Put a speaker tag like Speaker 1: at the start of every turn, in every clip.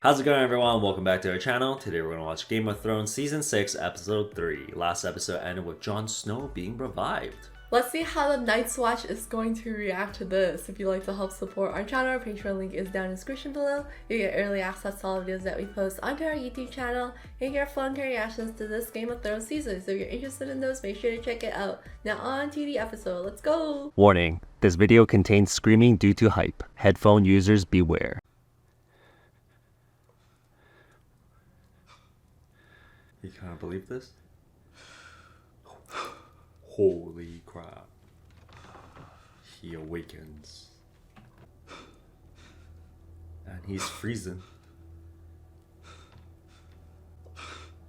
Speaker 1: How's it going, everyone? Welcome back to our channel. Today we're going to watch Game of Thrones Season 6, Episode 3. Last episode ended with Jon Snow being revived.
Speaker 2: Let's see how the Night's Watch is going to react to this. If you'd like to help support our channel, our Patreon link is down in the description below. You get early access to all the videos that we post onto our YouTube channel and get voluntary reactions to this Game of Thrones season. So if you're interested in those, make sure to check it out. Now on to the episode. Let's go!
Speaker 3: Warning, this video contains screaming due to hype. Headphone users beware.
Speaker 1: You can't believe this? Holy crap. He awakens. And he's freezing.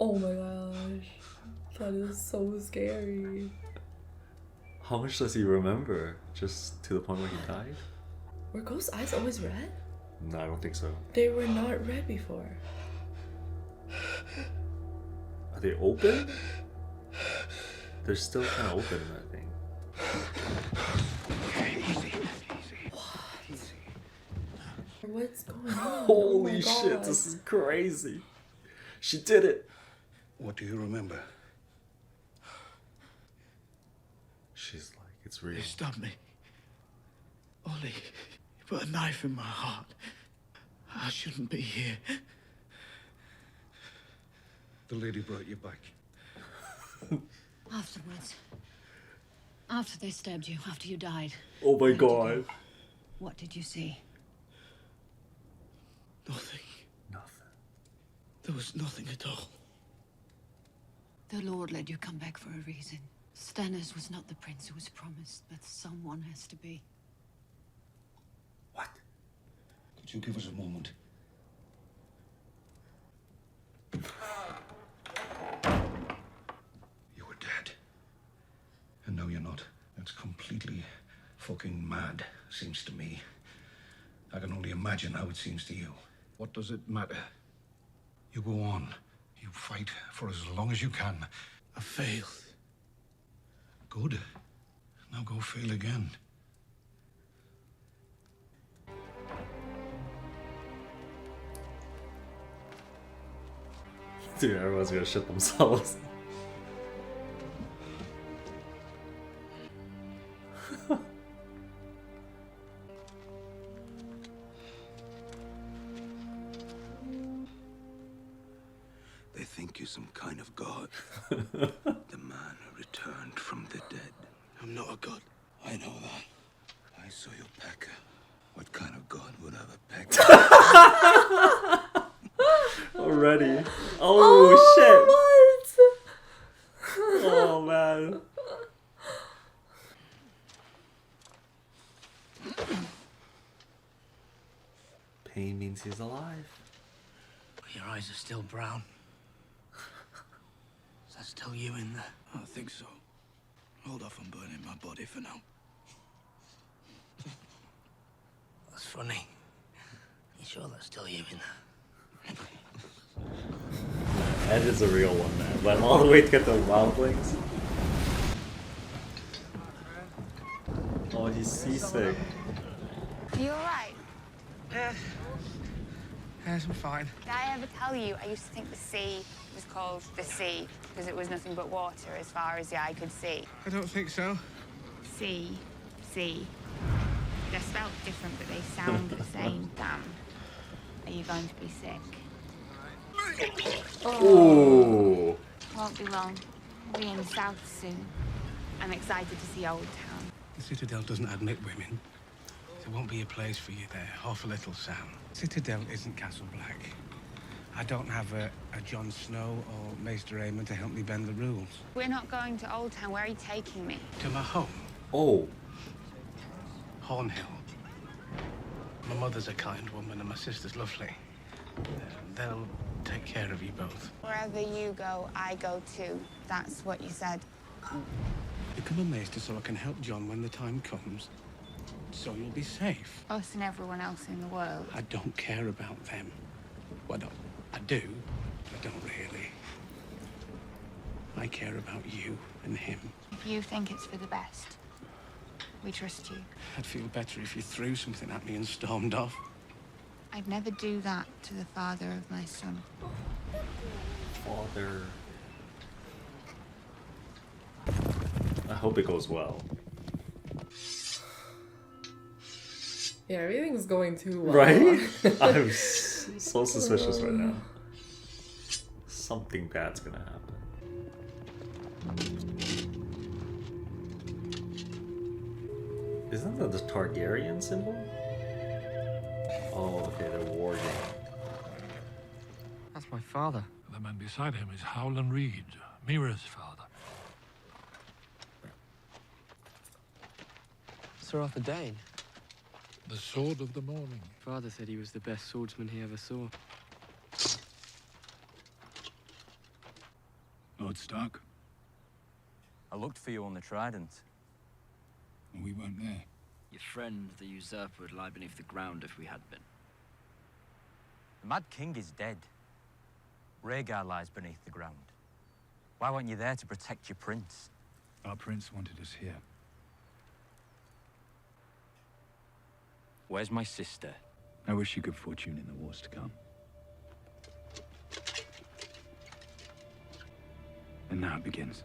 Speaker 2: Oh my gosh. That is so scary.
Speaker 1: How much does he remember? Just to the point where he died?
Speaker 2: Were Ghost's eyes always red?
Speaker 1: No, I don't think so.
Speaker 2: They were not red before.
Speaker 1: Are they open? They're still kind of open, I think.
Speaker 2: What's going on?
Speaker 1: Holy shit, this is crazy. She did it.
Speaker 4: What do you remember?
Speaker 1: She's like, it's real.
Speaker 4: You stabbed me. Ollie, you put a knife in my heart. I shouldn't be here. The lady brought you back.
Speaker 5: Afterwards. After they stabbed you, after you died.
Speaker 1: Oh my
Speaker 5: Where did you
Speaker 1: god.
Speaker 5: go? What did you see?
Speaker 4: Nothing.
Speaker 1: Nothing.
Speaker 4: There was nothing at all.
Speaker 5: The Lord let you come back for a reason. Stannis was not the prince who was promised, but someone has to be.
Speaker 1: What?
Speaker 4: Could you give us a moment? You were dead. And now you're not. That's completely fucking mad, seems to me. I can only imagine how it seems to you. What does it matter? You go on. You fight for as long as you can. I failed. Good. Now go fail again.
Speaker 1: Dude, everyone's gonna shit themselves.
Speaker 4: They think you're some kind of god. The man who returned from the dead. I'm not a god. I know that. I saw your pecker. What kind of god would have a pecker?
Speaker 1: Already. Oh,
Speaker 2: What?
Speaker 1: shit. Oh man. Pain means he's alive.
Speaker 6: Your eyes are still brown. Is that still you in there?
Speaker 4: I think so. Hold off on burning my body for now.
Speaker 6: That's funny. You sure that's still you in there?
Speaker 1: Ed is a real one, man. Went all the way to get the wildlings. Oh, he's seasick.
Speaker 7: Are you alright?
Speaker 6: Yes, I'm fine.
Speaker 7: Did I ever tell you I used to think the sea was called the sea because it was nothing but water as far as the eye could see?
Speaker 6: I don't think so.
Speaker 7: Sea. They're spelled different, but they sound the same. Damn. Are you going to be sick?
Speaker 1: Ooh.
Speaker 7: Won't be long. We'll be in the south soon. I'm excited to see Old Town.
Speaker 6: The Citadel doesn't admit women. There won't be a place for you there. Half a little Sam. Citadel isn't Castle Black. I don't have a Jon Snow or Maester Aemon to help me bend the rules.
Speaker 7: We're not going to Old Town. Where are you taking me?
Speaker 6: To my home,
Speaker 1: Oh.
Speaker 6: Hornhill. My mother's a kind woman and my sister's lovely. They'll take care of you both.
Speaker 7: Wherever you go, I go too. That's what you said.
Speaker 6: Become a maester so I can help Jon when the time comes. So you'll be safe.
Speaker 7: Us and everyone else in the world.
Speaker 6: I don't care about them. Well, no, I do, but I don't really. I care about you and him.
Speaker 7: If you think it's for the best, we trust you.
Speaker 6: I'd feel better if you threw something at me and stormed off.
Speaker 7: I'd never do that to the father of my son.
Speaker 1: Father. I hope it goes well.
Speaker 2: Yeah, everything's going too well.
Speaker 1: Right? I'm so suspicious right now. Something bad's gonna happen. Isn't that the Targaryen symbol? Oh, okay, they're warging.
Speaker 8: That's my father.
Speaker 9: The man beside him is Howland Reed, Mira's father.
Speaker 8: Sir Arthur Dane.
Speaker 9: The sword of the morning.
Speaker 8: Father said he was the best swordsman he ever saw.
Speaker 4: Lord Stark?
Speaker 10: I looked for you on the Trident.
Speaker 4: We weren't there.
Speaker 11: Your friend, the usurper, would lie beneath the ground if we had been.
Speaker 10: The Mad King is dead. Rhaegar lies beneath the ground. Why weren't you there to protect your prince?
Speaker 4: Our prince wanted us here.
Speaker 10: Where's my sister?
Speaker 4: I wish you good fortune in the wars to come. And now it begins.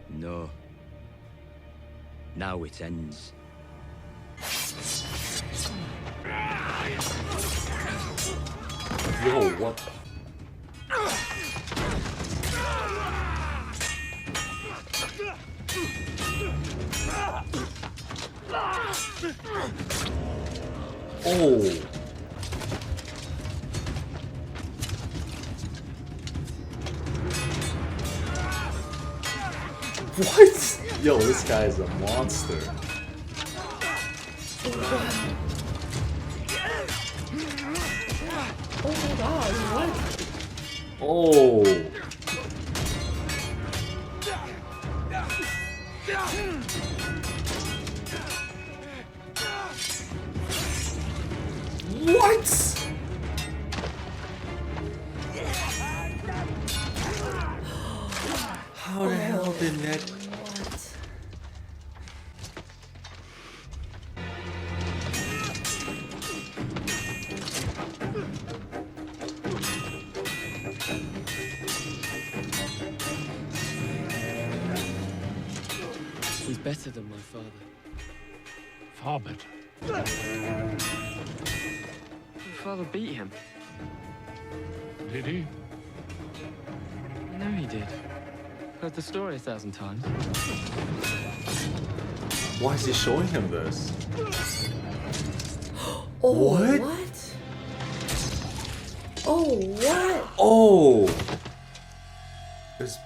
Speaker 10: No. Now it ends.
Speaker 1: Yo, what? Oh. What? Yo, this guy is a monster.
Speaker 2: Oh my god, what?
Speaker 1: Oh. What? How the hell did Ned?
Speaker 2: What?
Speaker 8: He's better than my father.
Speaker 9: Far better.
Speaker 8: My father beat him.
Speaker 9: Did he?
Speaker 8: I know he did. Heard the story 1,000 times.
Speaker 1: Why is he showing him this?
Speaker 2: Oh,
Speaker 1: What?
Speaker 2: what? Oh, what?
Speaker 1: Oh. Is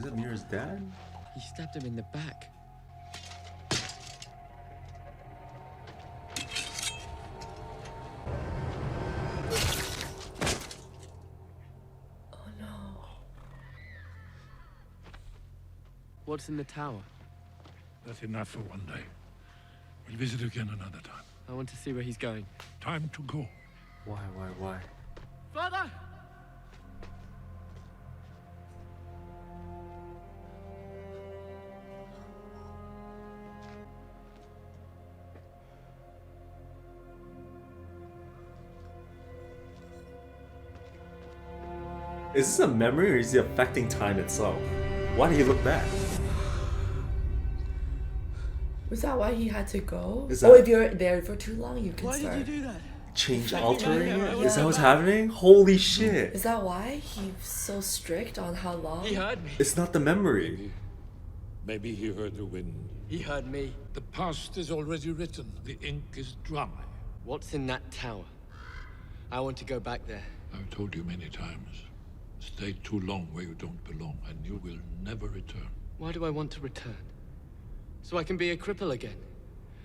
Speaker 1: it Mira's dad?
Speaker 8: He stabbed him in the back.
Speaker 2: Oh no.
Speaker 8: What's in the tower?
Speaker 9: That's enough for one day. We'll visit again another time.
Speaker 8: I want to see where he's going.
Speaker 9: Time to go.
Speaker 1: Why?
Speaker 8: Father!
Speaker 1: Is this a memory or is he affecting time itself? Why did he look back?
Speaker 2: Was that why he had to go?
Speaker 1: Is
Speaker 2: Oh,
Speaker 1: that-
Speaker 2: if you're there for too long, you can
Speaker 8: Why
Speaker 2: start.
Speaker 8: did you do that?
Speaker 1: Change
Speaker 2: Like,
Speaker 1: altering
Speaker 2: yeah,
Speaker 1: it?
Speaker 2: yeah,
Speaker 1: Is that
Speaker 2: yeah.
Speaker 1: what's happening? Holy shit.
Speaker 2: Is that why he's so strict on how long?
Speaker 8: He heard me.
Speaker 1: It's not the memory.
Speaker 9: Maybe he heard the wind.
Speaker 8: He heard me.
Speaker 9: The past is already written. The ink is dry.
Speaker 8: What's in that tower? I want to go back there.
Speaker 9: I've told you many times. Stay too long where you don't belong, and you will never return.
Speaker 8: Why do I want to return? So I can be a cripple again?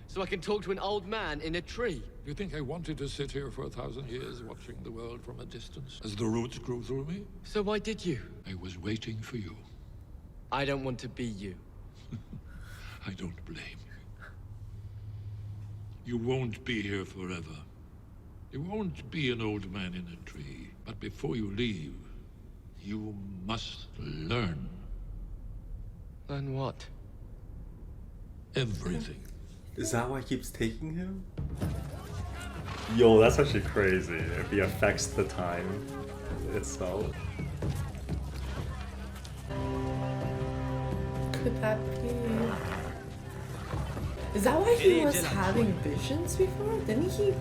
Speaker 8: So I can talk to an old man in a tree?
Speaker 9: You think I wanted to sit here for 1,000 years, watching the world from a distance, as the roots grew through me?
Speaker 8: So why did you?
Speaker 9: I was waiting for you.
Speaker 8: I don't want to be you.
Speaker 9: I don't blame you. You won't be here forever. You won't be an old man in a tree. But before you leave, you must learn.
Speaker 8: Learn what?
Speaker 9: Everything.
Speaker 1: Is that why he keeps taking him? Yo, that's actually crazy. If he affects the time itself.
Speaker 2: Could that be? Is that why he was having visions before? Didn't he?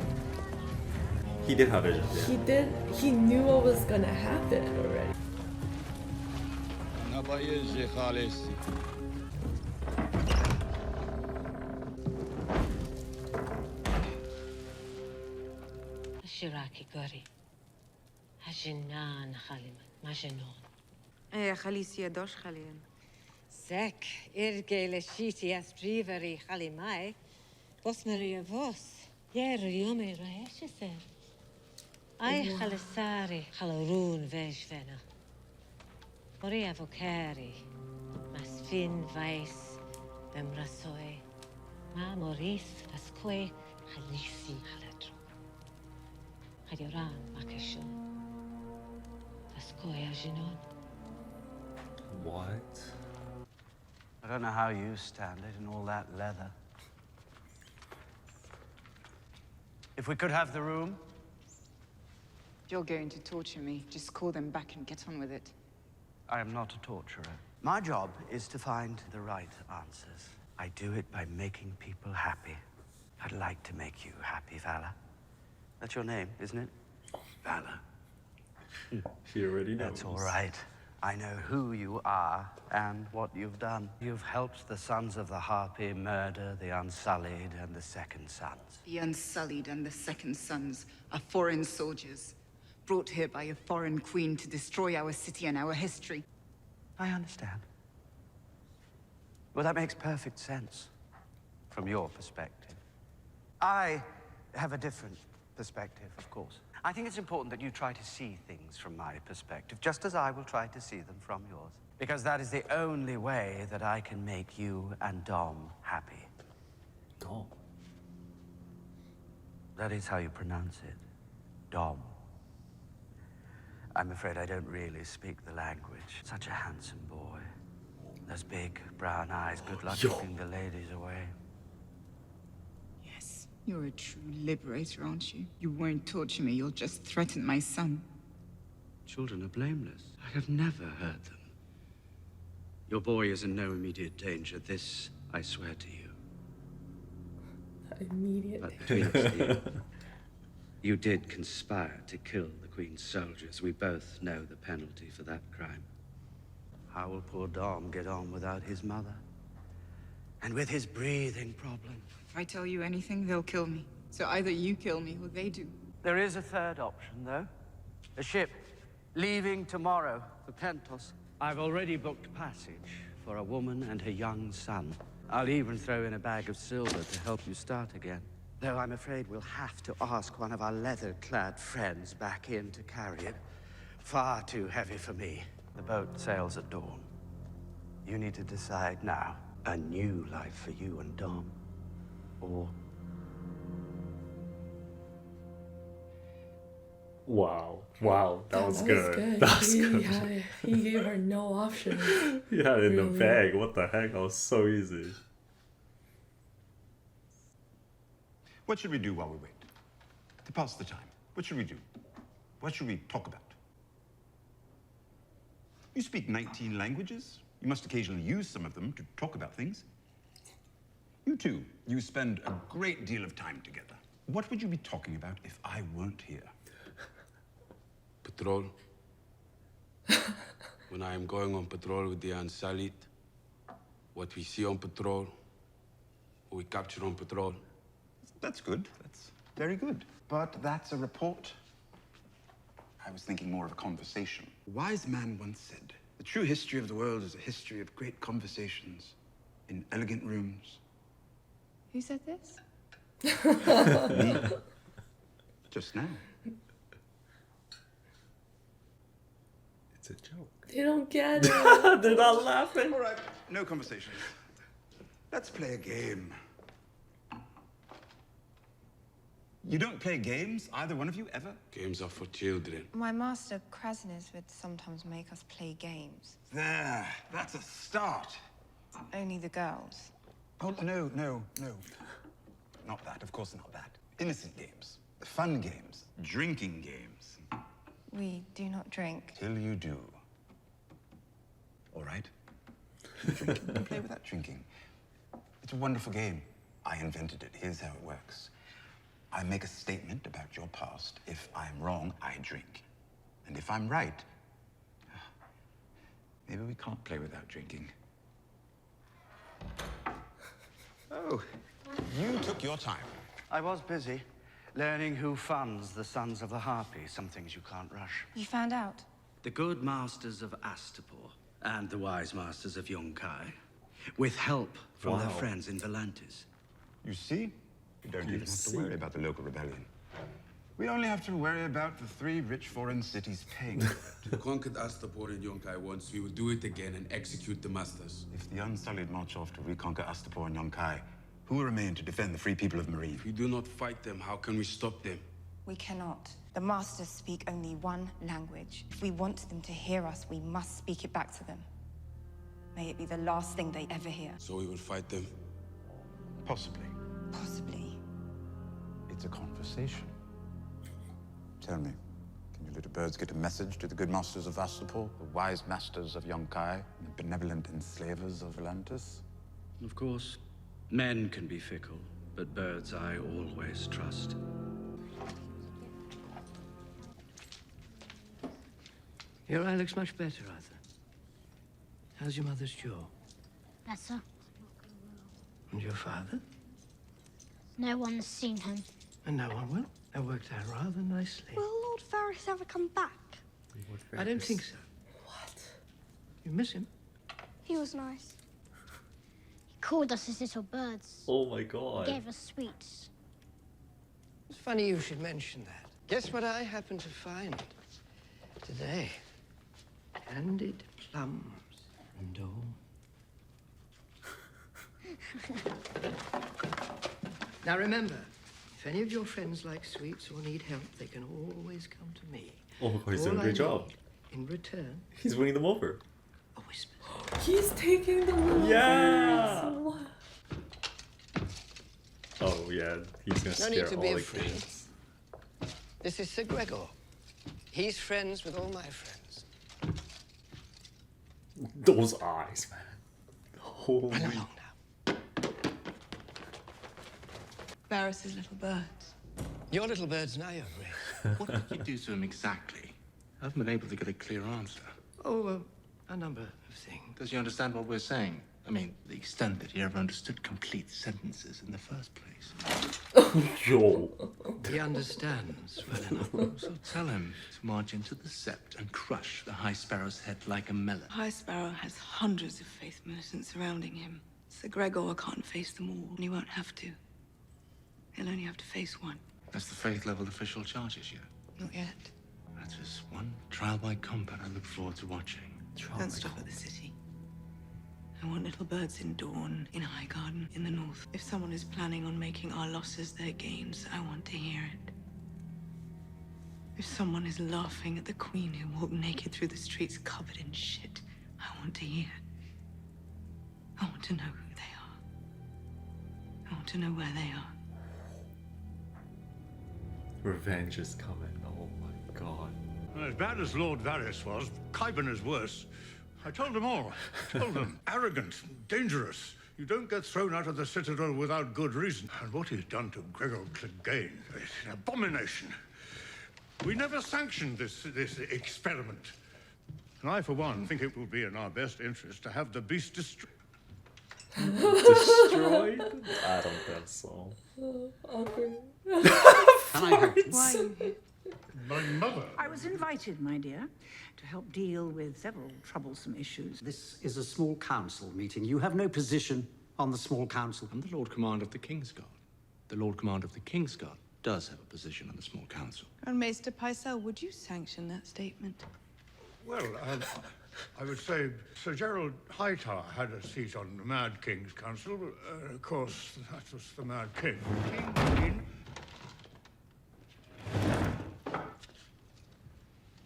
Speaker 1: He did have visions, yeah.
Speaker 2: He did. He knew what was gonna happen already.
Speaker 12: شراكي قري هجنان خالما مجنون
Speaker 13: ايه خليسيا دوش خلين
Speaker 12: زك إرجع لشيتي أسبريفري خالي ماي بس مريا بوس يا ريومي رايش سر أي خلصاري خلورون فيش فينا مريا فوكاري مسفين فايس بمرسوي ما موريس فسكوي خليسي خلترو خيران ماكشون فسكوي أجنون.
Speaker 1: What?
Speaker 14: I don't know how you stand it in all that leather. If we could have the room.
Speaker 13: You're going to torture me. Just call them back and get on with it.
Speaker 14: I am not a torturer. My job is to find the right answers. I do it by making people happy. I'd like to make you happy, Vala. That's your name, isn't it? Vala.
Speaker 1: She already knows.
Speaker 14: That's all right. I know who you are and what you've done. You've helped the sons of the Harpy murder the Unsullied and the Second Sons.
Speaker 13: The Unsullied and the Second Sons are foreign soldiers, brought here by a foreign queen to destroy our city and our history.
Speaker 14: I understand. Well, that makes perfect sense from your perspective. I have a different perspective, of course. I think it's important that you try to see things from my perspective, just as I will try to see them from yours. Because that is the only way that I can make you and Dom happy.
Speaker 1: Dom?
Speaker 14: That is how you pronounce it. Dom. I'm afraid I don't really speak the language. Such a handsome boy. Those big brown eyes, good luck keeping the ladies away.
Speaker 13: Yes, you're a true liberator, aren't you? You won't torture me, you'll just threaten my son.
Speaker 6: Children are blameless. I have never hurt them. Your boy is in no immediate danger. This, I swear to you.
Speaker 2: Immediate.
Speaker 6: But between us, dear, you did conspire to kill the Queen's soldiers. We both know the penalty for that crime.
Speaker 14: How will poor Dom get on without his mother? And with his breathing problem?
Speaker 13: If I tell you anything, they'll kill me. So either you kill me or they do.
Speaker 14: There is a third option, though. A ship leaving tomorrow for Pentos. I've already booked passage for a woman and her young son. I'll even throw in a bag of silver to help you start again. Though I'm afraid we'll have to ask one of our leather-clad friends back in to carry it. Far too heavy for me. The boat sails at dawn. You need to decide now. A new life for you and Dom. Or...
Speaker 1: Wow. Wow. That was good. That was good.
Speaker 2: Yeah, he gave her no option.
Speaker 1: Yeah, in the bag. What the heck? That was so easy.
Speaker 15: What should we do while we wait? To pass the time. What should we do? What should we talk about? You speak 19 languages. You must occasionally use some of them to talk about things. You two, you spend a great deal of time together. What would you be talking about if I weren't here?
Speaker 6: Patrol. When I am going on patrol with the Unsullied, what we see on patrol, what we capture on patrol.
Speaker 15: That's good. That's very good. But that's a report. I was thinking more of a conversation.
Speaker 6: A wise man once said, the true history of the world is a history of great conversations in elegant rooms.
Speaker 13: Who said this?
Speaker 15: Me. Just now.
Speaker 1: It's a joke.
Speaker 2: They don't get it.
Speaker 1: They're not laughing.
Speaker 15: All right, no conversations. Let's play a game. You don't play games, either one of you, ever?
Speaker 6: Games are for children.
Speaker 7: My master, Krasinus, would sometimes make us play games.
Speaker 15: There, that's a start.
Speaker 7: Only the girls.
Speaker 15: Oh, no. Not that, of course not that. Innocent games. Fun games. Drinking games.
Speaker 16: We do not drink.
Speaker 15: Till you do. All right? You drink. You play without drinking. It's a wonderful game. I invented it. Here's how it works. I make a statement about your past. If I'm wrong, I drink. And if I'm right, maybe we can't play without drinking. Oh, you took your time.
Speaker 14: I was busy learning who funds the Sons of the Harpy. Some things you can't rush.
Speaker 16: You found out?
Speaker 14: The good masters of Astapor and the wise masters of Yunkai, with help from their friends in Volantis.
Speaker 15: You see? We don't even have to worry about the local rebellion. We only have to worry about the 3 rich foreign cities paying for it.
Speaker 17: We conquered Astapor and Yunkai once. We will do it again and execute the masters.
Speaker 15: If the Unsullied march off to reconquer Astapor and Yunkai, who will remain to defend the free people of Marine?
Speaker 17: If we do not fight them, how can we stop them?
Speaker 16: We cannot. The masters speak only one language. If we want them to hear us, we must speak it back to them. May it be the last thing they ever hear.
Speaker 17: So we will fight them?
Speaker 15: Possibly.
Speaker 16: Possibly.
Speaker 15: It's a conversation. Tell me, can your little birds get a message to the good masters of Astapor, the wise masters of Yunkai, and the benevolent enslavers of Volantis?
Speaker 14: Of course, men can be fickle, but birds I always trust. Your eye looks much better, Arthur. How's your mother's jaw?
Speaker 18: Better.
Speaker 14: And your father?
Speaker 18: No one's seen him.
Speaker 14: And no one will. That worked out rather nicely.
Speaker 18: Will Lord Varys ever come back?
Speaker 14: I don't think so.
Speaker 2: What?
Speaker 14: You miss him?
Speaker 18: He was nice. He called us his little birds.
Speaker 1: Oh my god.
Speaker 18: He gave us sweets.
Speaker 14: It's funny you should mention that. Guess what I happened to find today? Candied plums and all. Now remember, if any of your friends like sweets or need help, they can always come to me.
Speaker 1: Oh my god, he's
Speaker 14: All
Speaker 1: doing a
Speaker 14: I
Speaker 1: great job.
Speaker 14: need in return,
Speaker 1: He's winning them over.
Speaker 14: a whisper.
Speaker 2: He's taking the wheel.
Speaker 1: Yeah.
Speaker 2: What?
Speaker 1: Oh yeah, he's gonna
Speaker 14: No
Speaker 1: scare
Speaker 14: need to
Speaker 1: all
Speaker 14: be
Speaker 1: the
Speaker 14: afraid.
Speaker 1: kids.
Speaker 14: This is Sir Gregor. He's friends with all my friends.
Speaker 1: Those eyes, man. Holy.
Speaker 14: Run along now.
Speaker 13: Varys' little birds.
Speaker 14: Your little bird's now your race.
Speaker 6: What did you do to him exactly? I haven't been able to get a clear answer.
Speaker 14: Oh, a number of things.
Speaker 6: Does he understand what we're saying? I mean, the extent that he ever understood complete sentences in the first place.
Speaker 1: Yo.
Speaker 14: He understands well enough.
Speaker 6: So tell him to march into the sept and crush the High Sparrow's head like a melon.
Speaker 13: High Sparrow has hundreds of faith militants surrounding him. Sir Gregor can't face them all, and he won't have to. He'll only have to face one.
Speaker 6: That's the faith-level official charges yet.
Speaker 13: Not yet.
Speaker 6: That is one trial by combat I look forward to watching.
Speaker 13: Don't stop at the city. I want little birds in Dawn, in Highgarden, in the north. If someone is planning on making our losses their gains, I want to hear it. If someone is laughing at the queen who walked naked through the streets covered in shit, I want to hear it. I want to know who they are. I want to know where they are.
Speaker 1: Revenge is coming. Oh my god.
Speaker 4: As bad as Lord Varys was, Qyburn is worse. I told them all. I told them. Arrogant, dangerous. You don't get thrown out of the Citadel without good reason. And what he's done to Gregor Clegane is an abomination. We never sanctioned this experiment. And I, for one, think it will be in our best interest to have the beast destroyed.
Speaker 1: Destroyed? I don't think so.
Speaker 2: Awkward.
Speaker 19: Why?
Speaker 4: My mother.
Speaker 19: I was invited, my dear, to help deal with several troublesome issues.
Speaker 20: This is a small council meeting. You have no position on the small council.
Speaker 6: I'm the Lord Commander of the Kingsguard. The Lord Commander of the Kingsguard does have a position on the small council.
Speaker 13: And Maester Pycelle, would you sanction that statement?
Speaker 4: Well, I would say Sir Gerald Hightower had a seat on the Mad King's Council. Of course, that was the Mad King. Queen.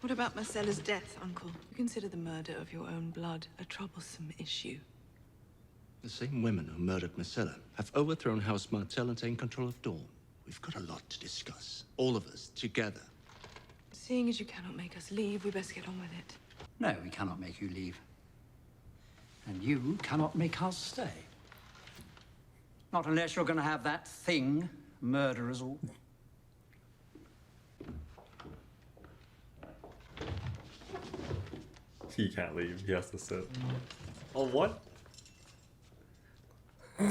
Speaker 13: What about Marcella's death, Uncle? You consider the murder of your own blood a troublesome issue.
Speaker 21: The same women who murdered Marcella have overthrown House Martell and taken control of Dawn. We've got a lot to discuss. All of us, together.
Speaker 13: Seeing as you cannot make us leave, we best get on with it.
Speaker 20: No, we cannot make you leave. And you cannot make us stay. Not unless you're going to have that thing murder us all.
Speaker 1: He can't leave. He has to sit. Oh, what?
Speaker 4: Your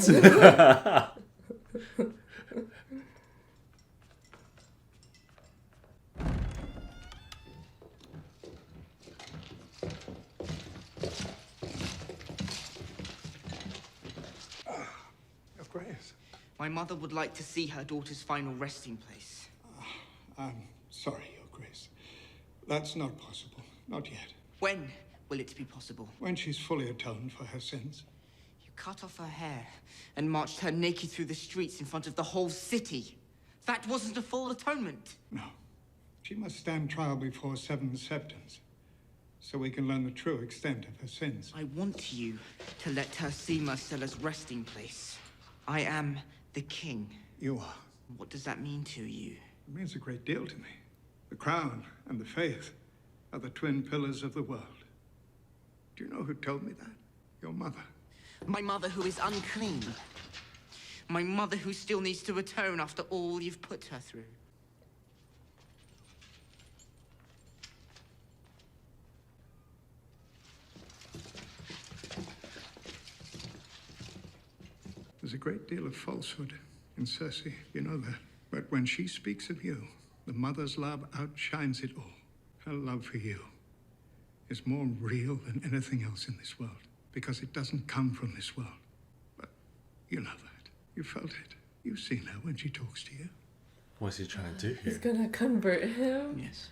Speaker 4: Grace.
Speaker 22: My mother would like to see her daughter's final resting place.
Speaker 4: I'm sorry, Your Grace. That's not possible. Not yet.
Speaker 22: When will it be possible?
Speaker 4: When she's fully atoned for her sins.
Speaker 22: You cut off her hair and marched her naked through the streets in front of the whole city. That wasn't a full atonement.
Speaker 4: No. She must stand trial before 7 septons, so we can learn the true extent of her sins.
Speaker 22: I want you to let her see Marcella's resting place. I am the king.
Speaker 4: You are.
Speaker 22: What does that mean to you?
Speaker 4: It means a great deal to me. The crown and the faith are the twin pillars of the world. Do you know who told me that? Your mother.
Speaker 22: My mother who is unclean. My mother who still needs to atone after all you've put her through.
Speaker 4: There's a great deal of falsehood in Cersei, you know that. But when she speaks of you, the mother's love outshines it all. Her love for you is more real than anything else in this world, because it doesn't come from this world. But you know that. You felt it. You've seen her when she talks to you.
Speaker 1: What's he trying to do here?
Speaker 2: He's gonna convert him?
Speaker 22: Yes.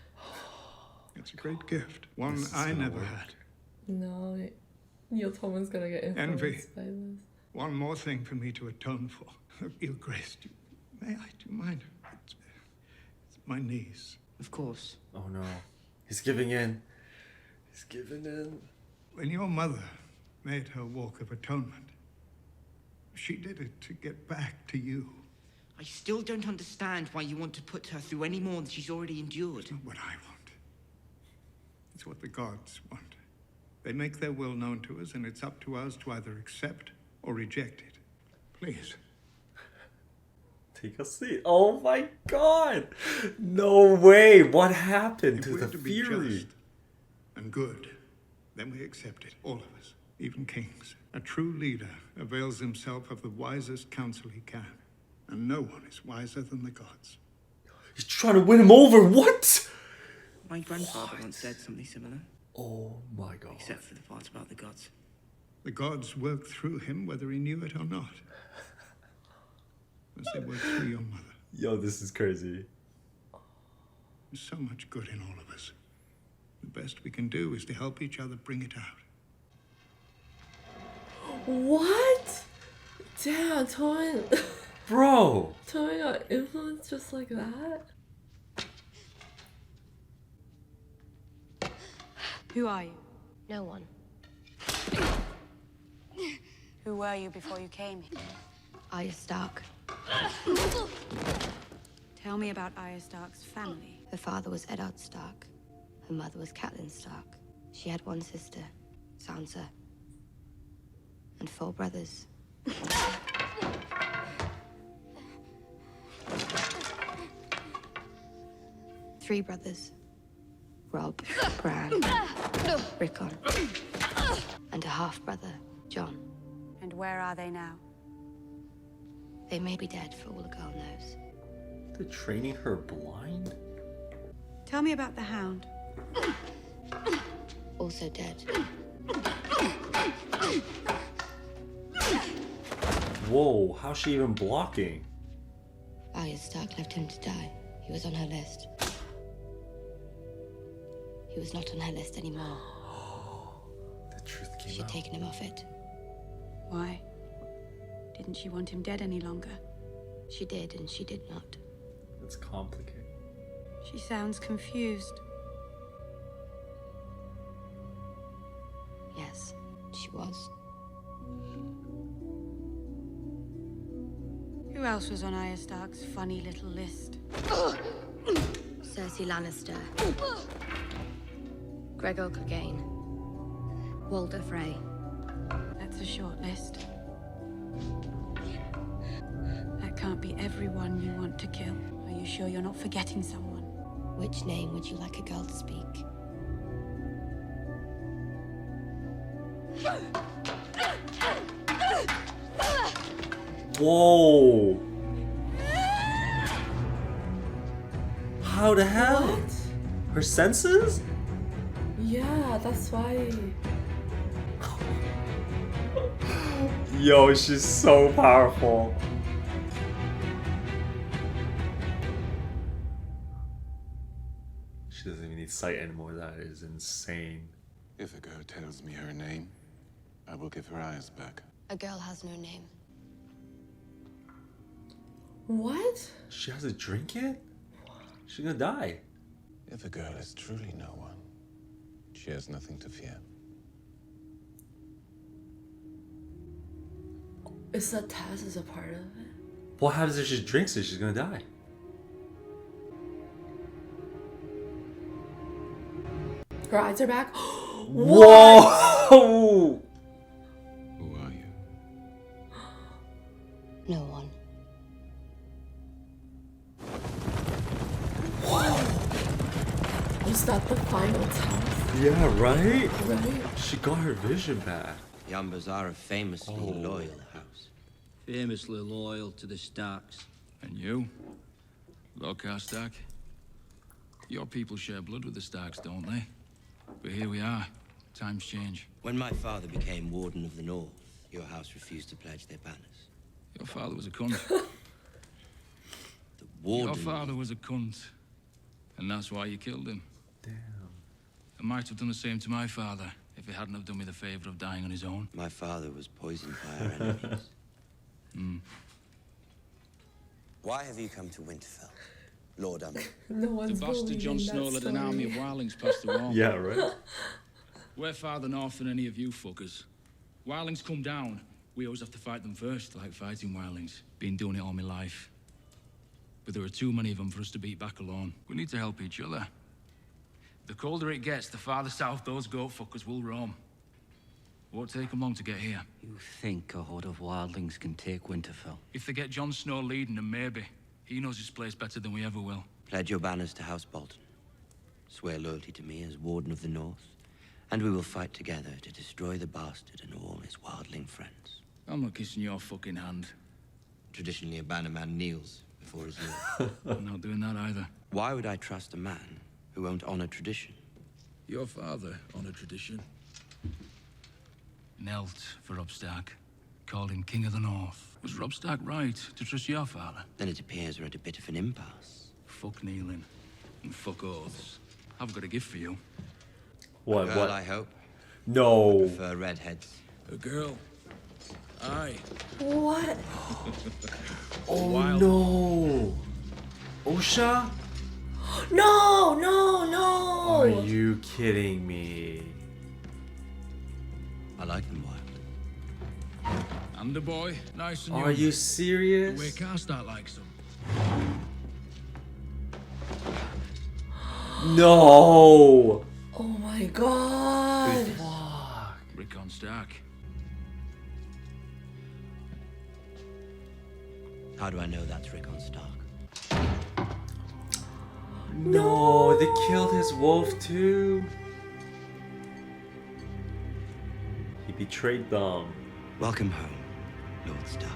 Speaker 4: It's a great gift. One I never had.
Speaker 2: No, Neil Tommen's gonna get influenced
Speaker 4: Envy.
Speaker 2: by this.
Speaker 4: One more thing for me to atone for. Your Grace, may I? Do you mind? It's my knees.
Speaker 22: Of course.
Speaker 1: Oh no. He's giving in. He's giving in.
Speaker 4: When your mother made her walk of atonement, she did it to get back to you.
Speaker 22: I still don't understand why you want to put her through any more than she's already endured.
Speaker 4: It's not what I want. It's what the gods want. They make their will known to us, and it's up to us to either accept or reject it. Please.
Speaker 1: Take a seat. Oh my god! No way! What happened to the fury?
Speaker 4: Just and good, then we accept it, all of us, even kings. A true leader avails himself of the wisest counsel he can, and no one is wiser than the gods.
Speaker 1: He's trying to win him over. What?
Speaker 22: My grandfather once said something similar.
Speaker 1: Oh my god.
Speaker 22: Except for the part about the gods.
Speaker 4: The gods work through him whether he knew it or not. As they work through your mother.
Speaker 1: Yo, this is crazy.
Speaker 4: There's so much good in all of us. The best we can do is to help each other bring it out.
Speaker 2: What? Damn, Tommen.
Speaker 1: Bro.
Speaker 2: Tommen got influenced just like that?
Speaker 13: Who are you?
Speaker 23: No one.
Speaker 7: Who were you before you came here?
Speaker 23: Arya Stark.
Speaker 13: Tell me about Arya Stark's family.
Speaker 23: Her father was Eddard Stark. Her mother was Catelyn Stark. She had one sister, Sansa, and 4 brothers. 3 brothers. Robb, Bran, Rickon, and a half-brother, Jon.
Speaker 7: And where are they now?
Speaker 23: They may be dead for all the girl knows.
Speaker 1: They're training her blind?
Speaker 13: Tell me about the Hound.
Speaker 23: Also dead.
Speaker 1: Whoa, how's she even blocking?
Speaker 23: Arya Stark left him to die. He was on her list. He was not on her list anymore.
Speaker 1: The truth came
Speaker 23: She'd
Speaker 1: out.
Speaker 23: taken him off it.
Speaker 13: Why? Didn't she want him dead any longer?
Speaker 23: She did, and she did not.
Speaker 1: It's complicated.
Speaker 13: She sounds confused.
Speaker 23: Yes, she was.
Speaker 13: Who else was on Arya Stark's funny little list?
Speaker 23: Cersei Lannister. Gregor Clegane. Walder Frey.
Speaker 13: That's a short list. That can't be everyone you want to kill. Are you sure you're not forgetting someone?
Speaker 23: Which name would you like a girl to speak?
Speaker 1: Whoa! How the hell?
Speaker 2: What?
Speaker 1: Her senses?
Speaker 2: Yeah, that's why.
Speaker 1: Yo, she's so powerful. She doesn't even need sight anymore. That is insane.
Speaker 3: If a girl tells me her name, I will give her eyes back.
Speaker 23: A girl has no name.
Speaker 2: What?
Speaker 1: She has to drink it? She's gonna die.
Speaker 3: If a girl is truly no one, she has nothing to fear.
Speaker 2: Is that Taz is a part of it?
Speaker 1: What happens if she drinks it? She's gonna die.
Speaker 2: Her eyes are back.
Speaker 1: Whoa!
Speaker 3: Who are you?
Speaker 23: No one.
Speaker 2: Was that the final test?
Speaker 1: Yeah, right?
Speaker 2: Right?
Speaker 1: She got her vision back.
Speaker 5: The Umbers are a famously loyal house.
Speaker 11: Famously loyal to the Starks.
Speaker 24: And you? Lockhart Stark? Your people share blood with the Starks, don't they? But here we are. Times change.
Speaker 5: When my father became Warden of the North, your house refused to pledge their banners.
Speaker 24: Your father was a cunt.
Speaker 5: The Warden...
Speaker 24: Your father was a cunt. And that's why you killed him.
Speaker 1: Damn.
Speaker 24: I might have done the same to my father if he hadn't have done me the favor of dying on his own.
Speaker 5: My father was poisoned by our enemies. Why have you come to Winterfell, Lord Umber?
Speaker 2: No one's
Speaker 24: The bastard Jon Snow led an army of wildlings past the wall.
Speaker 1: Yeah, right?
Speaker 24: We're farther north than any of you fuckers. Wildlings come down, we always have to fight them first, like fighting wildlings. Been doing it all my life. But there are too many of them for us to beat back alone. We need to help each other. The colder it gets, the farther south those goat fuckers will roam. Won't take them long to get here.
Speaker 11: You think a horde of wildlings can take Winterfell?
Speaker 24: If they get Jon Snow leading, then maybe. He knows his place better than we ever will.
Speaker 5: Pledge your banners to House Bolton. Swear loyalty to me as Warden of the North. And we will fight together to destroy the bastard and all his wildling friends.
Speaker 24: I'm not kissing your fucking hand.
Speaker 5: Traditionally, a bannerman kneels before his lord.
Speaker 24: I'm not doing that either.
Speaker 5: Why would I trust a man who won't honor tradition?
Speaker 24: Your father honored tradition. Knelt for Robb Stark. Called him King of the North. Was Robb Stark right to trust your father?
Speaker 5: Then it appears we're at a bit of an impasse.
Speaker 24: Fuck kneeling. And fuck oaths. I've got a gift for you.
Speaker 1: What?
Speaker 5: A girl,
Speaker 1: What?
Speaker 5: I hope.
Speaker 1: No.
Speaker 5: I prefer redheads.
Speaker 24: A girl. Aye.
Speaker 2: What?
Speaker 1: Oh
Speaker 24: Wild.
Speaker 1: no. Osha?
Speaker 2: No, no, no!
Speaker 1: Are you kidding me?
Speaker 5: I like them wild.
Speaker 24: And a boy. Nice and
Speaker 1: Are
Speaker 24: young.
Speaker 1: you serious?
Speaker 24: The way Karstark likes them.
Speaker 1: No!
Speaker 2: Oh my god!
Speaker 24: Rickon Stark.
Speaker 5: How do I know that's Rickon Stark?
Speaker 1: No, they killed his wolf too. He betrayed them.
Speaker 5: Welcome home, Lord Stark.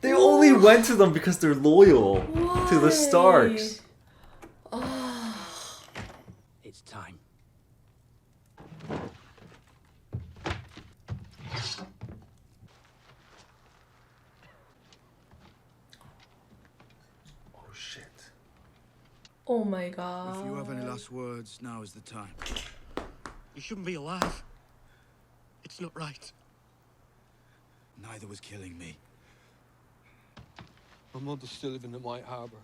Speaker 1: They only went to them because they're loyal to the Starks.
Speaker 11: It's time.
Speaker 1: Oh shit.
Speaker 2: Oh my god.
Speaker 6: If you have any last words, now is the time. You shouldn't be alive. It's not right. Neither was killing me.
Speaker 25: My mother's still living in White Harbor.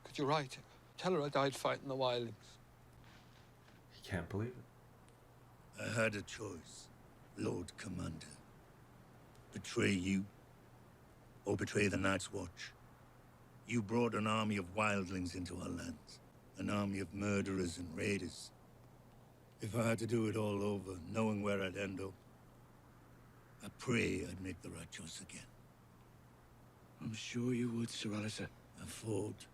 Speaker 25: Could you write it? Tell her I died fighting the wildlings.
Speaker 1: He can't believe it.
Speaker 26: I had a choice, Lord Commander.
Speaker 8: betray you or betray the Night's Watch. You brought an army of wildlings into our lands, an army of murderers and raiders. If I had to do it all over, knowing where I'd end up, I pray I'd make the right choice again.
Speaker 4: I'm sure you would, Sir Alistair.
Speaker 8: I fought.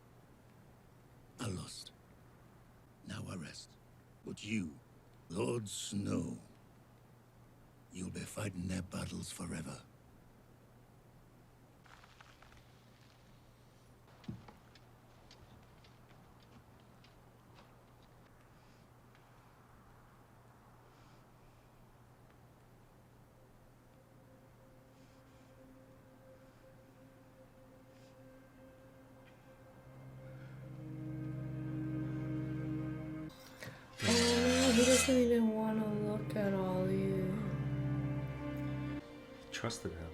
Speaker 8: I lost. Now I rest. But you, Lord Snow, you'll be fighting their battles forever.
Speaker 2: He doesn't even want to look at Ollie.
Speaker 1: Trusted him.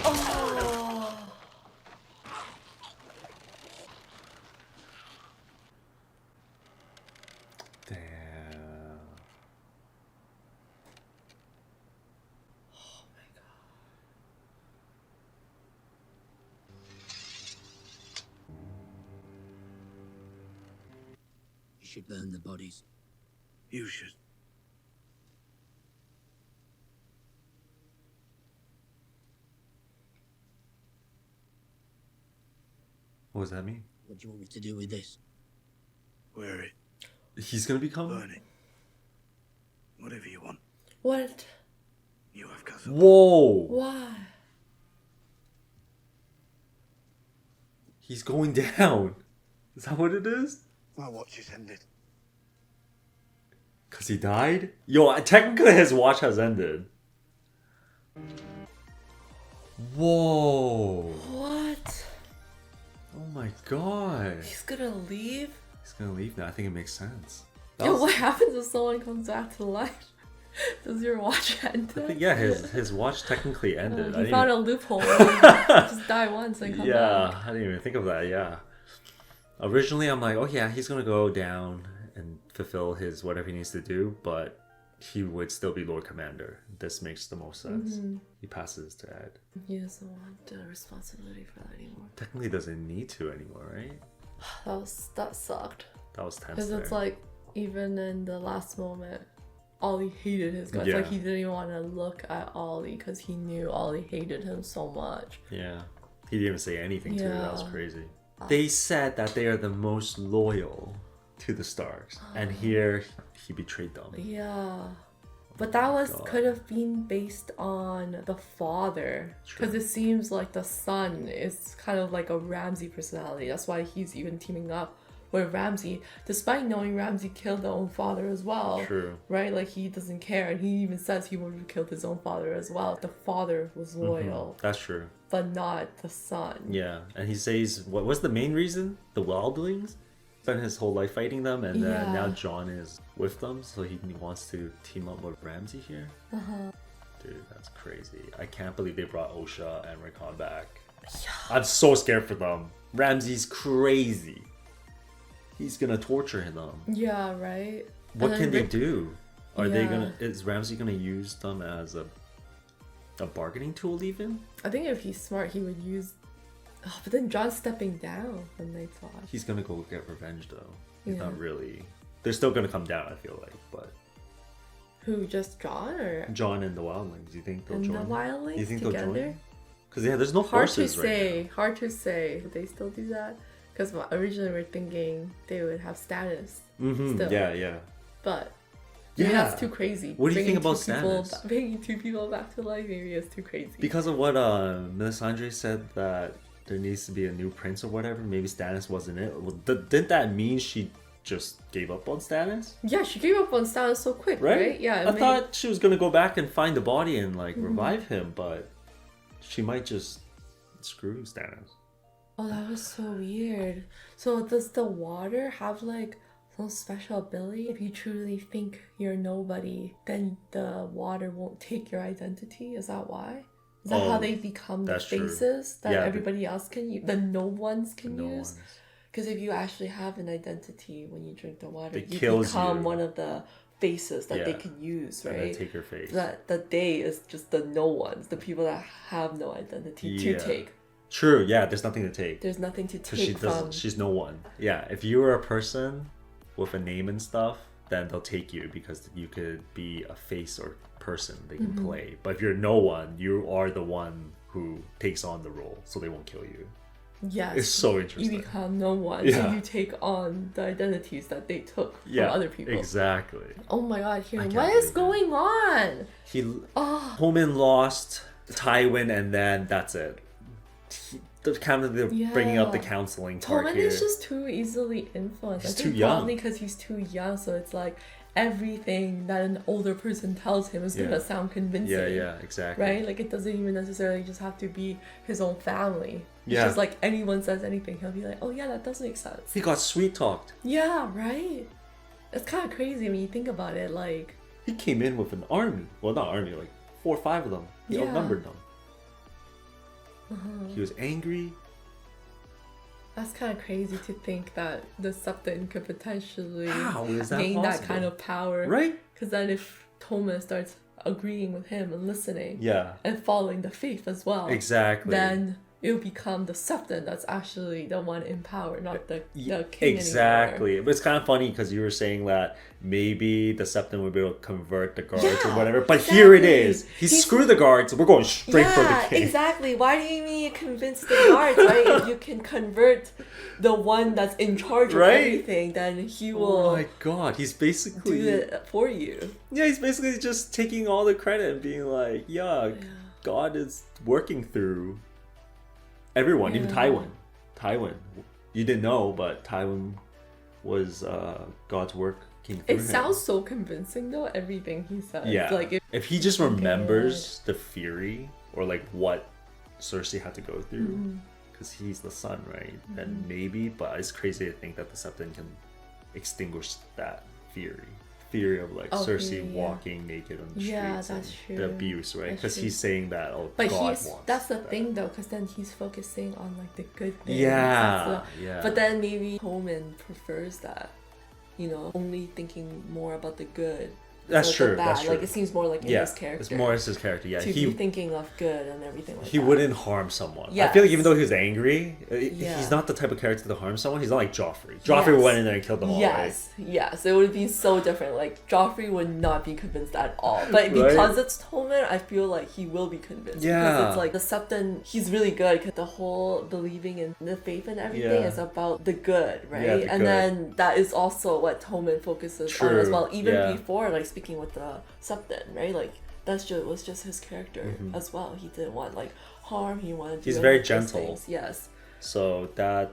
Speaker 2: Oh.
Speaker 1: Damn.
Speaker 11: You should burn the bodies.
Speaker 4: You should.
Speaker 1: What does that mean?
Speaker 11: What do you want me to do with this?
Speaker 4: Wear it.
Speaker 1: He's gonna become.
Speaker 4: Burn it. Whatever you want.
Speaker 2: What?
Speaker 4: You have Castle.
Speaker 1: Whoa!
Speaker 2: Why?
Speaker 1: He's going down. Is that what it is?
Speaker 4: My watch is ended.
Speaker 1: Cause he died? Yo, technically his watch has ended. Whoa!
Speaker 2: What?
Speaker 1: Oh my god!
Speaker 2: He's gonna leave?
Speaker 1: He's gonna leave now. I think it makes sense. That
Speaker 2: Yo,
Speaker 1: was-
Speaker 2: what happens if someone comes back to life? Does your watch end?
Speaker 1: I think, yeah, his watch technically ended.
Speaker 2: He
Speaker 1: I
Speaker 2: found a
Speaker 1: didn't
Speaker 2: loophole. Just die once and come
Speaker 1: yeah,
Speaker 2: back.
Speaker 1: I didn't even think of that. Yeah. Originally, I'm like, oh yeah, he's gonna go down and fulfill his whatever he needs to do, but he would still be Lord Commander. This makes the most sense.
Speaker 2: Mhm.
Speaker 1: He passes to Ed.
Speaker 2: He doesn't want the responsibility for that anymore.
Speaker 1: Technically, doesn't need to anymore, right?
Speaker 2: That sucked.
Speaker 1: That was tense.
Speaker 2: Because it's
Speaker 1: there.
Speaker 2: like, even in the last moment, Ollie hated his guts.
Speaker 1: Yeah.
Speaker 2: Like, he didn't even want to look at Ollie because he knew Ollie hated him so much.
Speaker 1: Yeah. He didn't even say anything to her. That was
Speaker 2: Yeah.
Speaker 1: crazy. They said that they are the most loyal to the Starks, and here he betrayed them.
Speaker 2: Yeah. But that was
Speaker 1: God.
Speaker 2: could have been based on the father. Because it seems like the son is kind of like a Ramsay personality. That's why he's even teaming up with Ramsay, despite knowing Ramsay killed their own father as well.
Speaker 1: True.
Speaker 2: Right? Like, he doesn't care. And he even says he would have killed his own father as well. The father was loyal,
Speaker 1: That's true.
Speaker 2: but not the son.
Speaker 1: Yeah, and he says, what was the main reason? The wildlings? Spent his whole life fighting them, and
Speaker 2: Yeah.
Speaker 1: now Jon is with them, so he wants to team up with Ramsay here.
Speaker 2: Uh-huh.
Speaker 1: Dude, that's crazy. I can't believe they brought Osha and Rickon back. I'm so scared for them. Ramsay's crazy. He's gonna torture them.
Speaker 2: Yeah, right?
Speaker 1: What
Speaker 2: And
Speaker 1: can
Speaker 2: then
Speaker 1: they do? Are they
Speaker 2: Yeah.
Speaker 1: gonna? Is Ramsay gonna use them as a bargaining tool even?
Speaker 2: I think if he's smart, he would use... Oh, but then Jon's stepping down from Night's Watch.
Speaker 1: He's gonna go get revenge though. He's
Speaker 2: Yeah.
Speaker 1: not really. They're still gonna come down. I feel like, but
Speaker 2: Who, just Jon or...
Speaker 1: Jon and the wildlings. Do you think they'll
Speaker 2: And
Speaker 1: join?
Speaker 2: the wildlings
Speaker 1: You think
Speaker 2: together?
Speaker 1: they'll join? Because yeah, there's no
Speaker 2: Hard to
Speaker 1: forces right
Speaker 2: say. Hard to say. Would they still do that? Because originally we were thinking they would have Stannis.
Speaker 1: now. Mm-hmm.
Speaker 2: Still.
Speaker 1: Yeah, yeah.
Speaker 2: But maybe
Speaker 1: Yeah.
Speaker 2: that's too crazy.
Speaker 1: What do you think
Speaker 2: Bringing
Speaker 1: about
Speaker 2: two people
Speaker 1: Stannis?
Speaker 2: Bringing two people back to life, maybe it's too crazy.
Speaker 1: Because of what Melisandre said that there needs to be a new prince or whatever. Maybe Stannis wasn't it. Well, didn't that mean she just gave up on Stannis?
Speaker 2: Yeah, she gave up on Stannis so quick,
Speaker 1: Right?
Speaker 2: right? Yeah.
Speaker 1: I thought she was gonna go back and find the body and like
Speaker 2: Mhm.
Speaker 1: revive him, but she might just screw Stannis.
Speaker 2: Oh, that was so weird. So does the water have like some special ability? If you truly think you're nobody, then the water won't take your identity? Is that why? Is that how
Speaker 1: Oh,
Speaker 2: they become the
Speaker 1: that's true.
Speaker 2: faces that
Speaker 1: Yeah,
Speaker 2: everybody else can use? The no ones can
Speaker 1: No
Speaker 2: use?
Speaker 1: ones.
Speaker 2: Because if you actually have an identity when you drink the water,
Speaker 1: It
Speaker 2: you
Speaker 1: kills
Speaker 2: become
Speaker 1: you.
Speaker 2: one of the faces that they
Speaker 1: Yeah.
Speaker 2: can use,
Speaker 1: And
Speaker 2: right?
Speaker 1: then take your face.
Speaker 2: That they is just the no ones, the people that have no identity to take.
Speaker 1: True, yeah, there's nothing to take.
Speaker 2: There's nothing to
Speaker 1: 'Cause she
Speaker 2: take
Speaker 1: doesn't,
Speaker 2: from.
Speaker 1: she's no one. Yeah, if you were a person with a name and stuff, then they'll take you because you could be a face or person they can
Speaker 2: Mhm.
Speaker 1: play. But if you're no one, you are the one who takes on the role, so they won't kill you.
Speaker 2: Yes.
Speaker 1: It's so interesting.
Speaker 2: You become no one, so
Speaker 1: Yeah.
Speaker 2: you take on the identities that they took from
Speaker 1: Yeah,
Speaker 2: other people.
Speaker 1: exactly.
Speaker 2: Oh my god, here,
Speaker 1: can't
Speaker 2: what is going on?
Speaker 1: He
Speaker 2: Oh.
Speaker 1: Tommen lost, Tywin, and then that's it. The kind of bringing up the
Speaker 2: Yeah.
Speaker 1: counseling part
Speaker 2: Tommen
Speaker 1: here.
Speaker 2: is just too easily influenced.
Speaker 1: He's
Speaker 2: I think
Speaker 1: too young.
Speaker 2: probably because he's too young, so it's like everything that an older person tells him is
Speaker 1: Yeah.
Speaker 2: gonna sound convincing.
Speaker 1: Yeah, exactly.
Speaker 2: Right? Like it doesn't even necessarily just have to be his own family. It's
Speaker 1: Yeah.
Speaker 2: just like anyone says anything, he'll be like, oh yeah, that does make sense.
Speaker 1: He got sweet talked.
Speaker 2: Yeah, right? It's kind of crazy when you think about it, like...
Speaker 1: He came in with an army. Well, not army, like 4 or 5 of them. He
Speaker 2: Yeah.
Speaker 1: outnumbered them.
Speaker 2: Uh-huh.
Speaker 1: He was angry.
Speaker 2: That's kind of crazy to think that the Septon could potentially
Speaker 1: How is that
Speaker 2: gain that
Speaker 1: possible?
Speaker 2: kind of power.
Speaker 1: Right?
Speaker 2: Because then if Tommen starts agreeing with him and listening
Speaker 1: Yeah.
Speaker 2: and following the faith as well,
Speaker 1: Exactly.
Speaker 2: then it'll become the Septon that's actually the one in power, not the king
Speaker 1: Exactly. But it's kind of funny because you were saying that maybe the Septon would be able to convert the guards or
Speaker 2: Yeah,
Speaker 1: whatever. But here it
Speaker 2: exactly.
Speaker 1: is. Screw the guards. We're going straight for the
Speaker 2: Yeah,
Speaker 1: king.
Speaker 2: exactly. Why do you need to convince the guards, right? If you can convert the one that's in charge of
Speaker 1: Right?
Speaker 2: everything, then he will
Speaker 1: Oh my god. He's basically...
Speaker 2: do it for you.
Speaker 1: Yeah, he's basically just taking all the credit and being like, yeah. God is working through everyone, even
Speaker 2: Yeah.
Speaker 1: Tywin. You didn't know, but Tywin was God's work came through
Speaker 2: It
Speaker 1: him.
Speaker 2: sounds so convincing though, everything he says.
Speaker 1: Yeah.
Speaker 2: Like
Speaker 1: if he just remembers the fury or like what Cersei had to go through,
Speaker 2: Mhm.
Speaker 1: because he's the son, right? Then maybe, but it's crazy to think that the Septon can extinguish that fury of like
Speaker 2: Oh,
Speaker 1: Cersei
Speaker 2: fury, yeah.
Speaker 1: walking naked on the
Speaker 2: Yeah,
Speaker 1: streets
Speaker 2: that's
Speaker 1: and
Speaker 2: true.
Speaker 1: the abuse, right?
Speaker 2: That's
Speaker 1: Because
Speaker 2: true.
Speaker 1: he's saying that
Speaker 2: But
Speaker 1: God
Speaker 2: he's
Speaker 1: wants
Speaker 2: that's the
Speaker 1: that.
Speaker 2: thing though, because then he's focusing on like the good things.
Speaker 1: Yeah,
Speaker 2: That's
Speaker 1: yeah.
Speaker 2: But then maybe Tommen prefers that, you know, only thinking more about the good.
Speaker 1: That's
Speaker 2: instead of
Speaker 1: true.
Speaker 2: the bad.
Speaker 1: That's true.
Speaker 2: Like it seems more like in
Speaker 1: yeah,
Speaker 2: his character.
Speaker 1: it's more as his character. Yeah,
Speaker 2: to
Speaker 1: he
Speaker 2: be thinking of good and everything like
Speaker 1: he
Speaker 2: that.
Speaker 1: wouldn't harm someone. I feel like even
Speaker 2: Yes.
Speaker 1: though he was angry,
Speaker 2: Yeah.
Speaker 1: he's not the type of character to harm someone. He's not like Joffrey. Joffrey
Speaker 2: Yes.
Speaker 1: went in there and killed them all.
Speaker 2: Yes, yes, it would be so different. Like Joffrey would not be convinced at all, but
Speaker 1: Right?
Speaker 2: because it's Tommen, I feel like he will be convinced.
Speaker 1: Yeah.
Speaker 2: Because it's like the Septon, he's really good because the whole believing in the faith and everything
Speaker 1: Yeah.
Speaker 2: is about the good, right?
Speaker 1: Yeah, the
Speaker 2: and
Speaker 1: good.
Speaker 2: then that is also what Tommen focuses on as
Speaker 1: True,
Speaker 2: well. Even
Speaker 1: yeah.
Speaker 2: before, like speaking with the Septon, right? Like that's just was just his character
Speaker 1: Mhm.
Speaker 2: as well. He didn't want like harm. He wanted to.
Speaker 1: He's
Speaker 2: do
Speaker 1: very
Speaker 2: those
Speaker 1: gentle.
Speaker 2: things. Yes.
Speaker 1: So that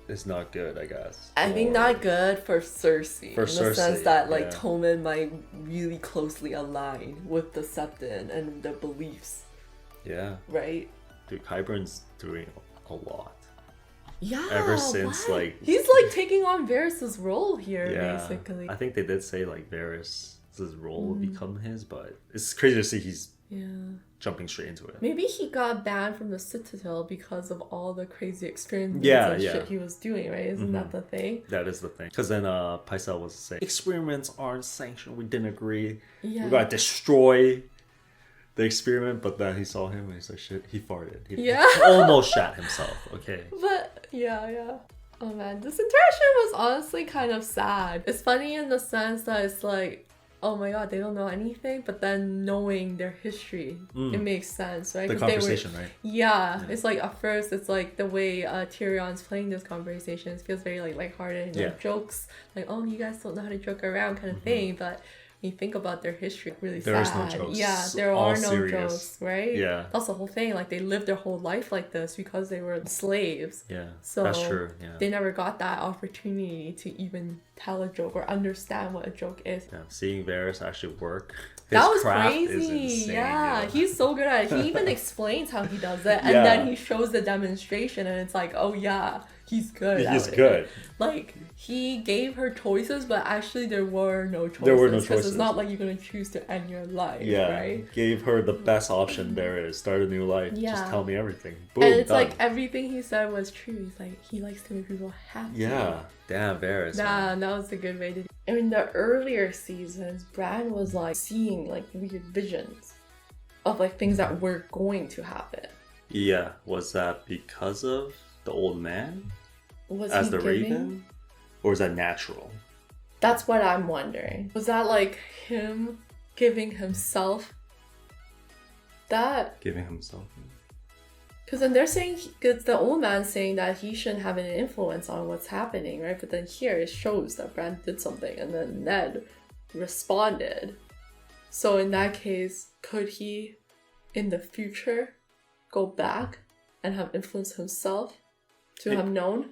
Speaker 1: is not good, I guess.
Speaker 2: I think not good for Cersei
Speaker 1: For
Speaker 2: in the sense
Speaker 1: Cersei,
Speaker 2: that like
Speaker 1: yeah.
Speaker 2: Tommen might really closely align with the Septon and their beliefs,
Speaker 1: Yeah.
Speaker 2: right?
Speaker 1: Dude, Qyburn's doing a lot.
Speaker 2: Yeah.
Speaker 1: Ever since
Speaker 2: what?
Speaker 1: like
Speaker 2: he's like taking on Varys' role here,
Speaker 1: yeah,
Speaker 2: basically.
Speaker 1: I think they did say like Varys' role will
Speaker 2: Mm.
Speaker 1: become his, but it's crazy to see he's
Speaker 2: Yeah.
Speaker 1: jumping straight into it.
Speaker 2: Maybe he got banned from the Citadel because of all the crazy experiments
Speaker 1: Yeah,
Speaker 2: and
Speaker 1: yeah.
Speaker 2: shit he was doing, right? Isn't that
Speaker 1: Mhm.
Speaker 2: the thing?
Speaker 1: That is the thing. Because then Pycelle was saying, experiments aren't sanctioned. We didn't agree.
Speaker 2: Yeah.
Speaker 1: We gotta destroy the experiment. But then he saw him and he's like, shit, he farted. He
Speaker 2: Yeah.
Speaker 1: almost shat himself. Okay.
Speaker 2: But yeah. Oh man, this interaction was honestly kind of sad. It's funny in the sense that it's like, oh my god, they don't know anything, but then knowing their history, it makes sense, right?
Speaker 1: The
Speaker 2: 'Cause they
Speaker 1: conversation, right?
Speaker 2: Yeah, it's like at first, it's like the way Tyrion's playing this conversation, it feels very like lighthearted, and like jokes, like, oh, you guys don't know how to joke around kind of thing, but when you think about their history, really
Speaker 1: There is
Speaker 2: sad.
Speaker 1: no jokes.
Speaker 2: Yeah, there
Speaker 1: All
Speaker 2: are no
Speaker 1: serious.
Speaker 2: jokes, right?
Speaker 1: Yeah.
Speaker 2: That's the whole thing. Like they lived their whole life like this because they were slaves.
Speaker 1: Yeah,
Speaker 2: So
Speaker 1: that's true, yeah.
Speaker 2: they never got that opportunity to even tell a joke or understand what a joke is.
Speaker 1: Yeah, seeing Varys actually work.
Speaker 2: That
Speaker 1: his
Speaker 2: was
Speaker 1: craft is
Speaker 2: crazy.
Speaker 1: insane,
Speaker 2: Yeah, he's so good at it. He even explains how he does it, and
Speaker 1: Yeah.
Speaker 2: then he shows the demonstration, and it's like, oh yeah, he's good.
Speaker 1: He's
Speaker 2: at it.
Speaker 1: good.
Speaker 2: Like, he gave her choices, but actually there were no choices.
Speaker 1: There were no
Speaker 2: Because
Speaker 1: choices.
Speaker 2: it's not like you're gonna choose to end your life,
Speaker 1: Yeah,
Speaker 2: right?
Speaker 1: gave her the best option there is. Start a new life.
Speaker 2: Yeah.
Speaker 1: Just tell me everything. Boom,
Speaker 2: And it's
Speaker 1: done.
Speaker 2: like everything he said was true. He's like, he likes to make people happy.
Speaker 1: Yeah, damn, Varys.
Speaker 2: Nah, that was a good way to do it. In the earlier seasons, Bran was like seeing like weird visions of like things that were going to happen.
Speaker 1: Yeah, was that because of the old man
Speaker 2: Was
Speaker 1: as
Speaker 2: he
Speaker 1: the
Speaker 2: giving?
Speaker 1: Raven, or is that natural?
Speaker 2: That's what I'm wondering. Was that like him giving himself that?
Speaker 1: Giving himself.
Speaker 2: Because then they're saying, because the old man's saying that he shouldn't have an influence on what's happening, right? But then here it shows that Bran did something and then Ned responded. So in that case, could he, in the future, go back and have influenced himself to have known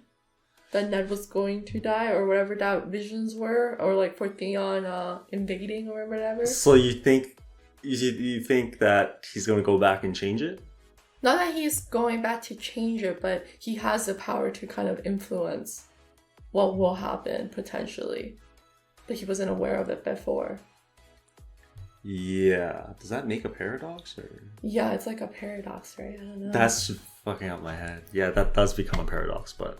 Speaker 2: that Ned was going to die or whatever that visions were, or like for Theon invading or whatever?
Speaker 1: So you think that he's gonna go back and change it?
Speaker 2: Not that he's going back to change it, but he has the power to kind of influence what will happen potentially. But he wasn't aware of it before.
Speaker 1: Yeah. Does that make a paradox or?
Speaker 2: Yeah, it's like a paradox, right? I don't know.
Speaker 1: That's fucking up my head. Yeah, that does become a paradox, but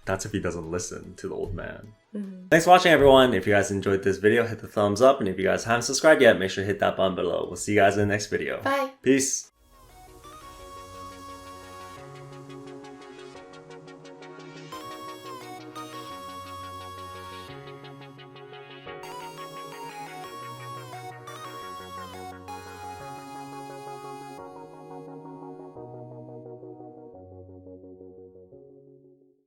Speaker 1: that's if he doesn't listen to the old man.
Speaker 2: Mm-hmm.
Speaker 1: Thanks for watching, everyone. If you guys enjoyed this video, hit the thumbs up. And if you guys haven't subscribed yet, make sure to hit that button below. We'll see you guys in the next video.
Speaker 2: Bye.
Speaker 1: Peace.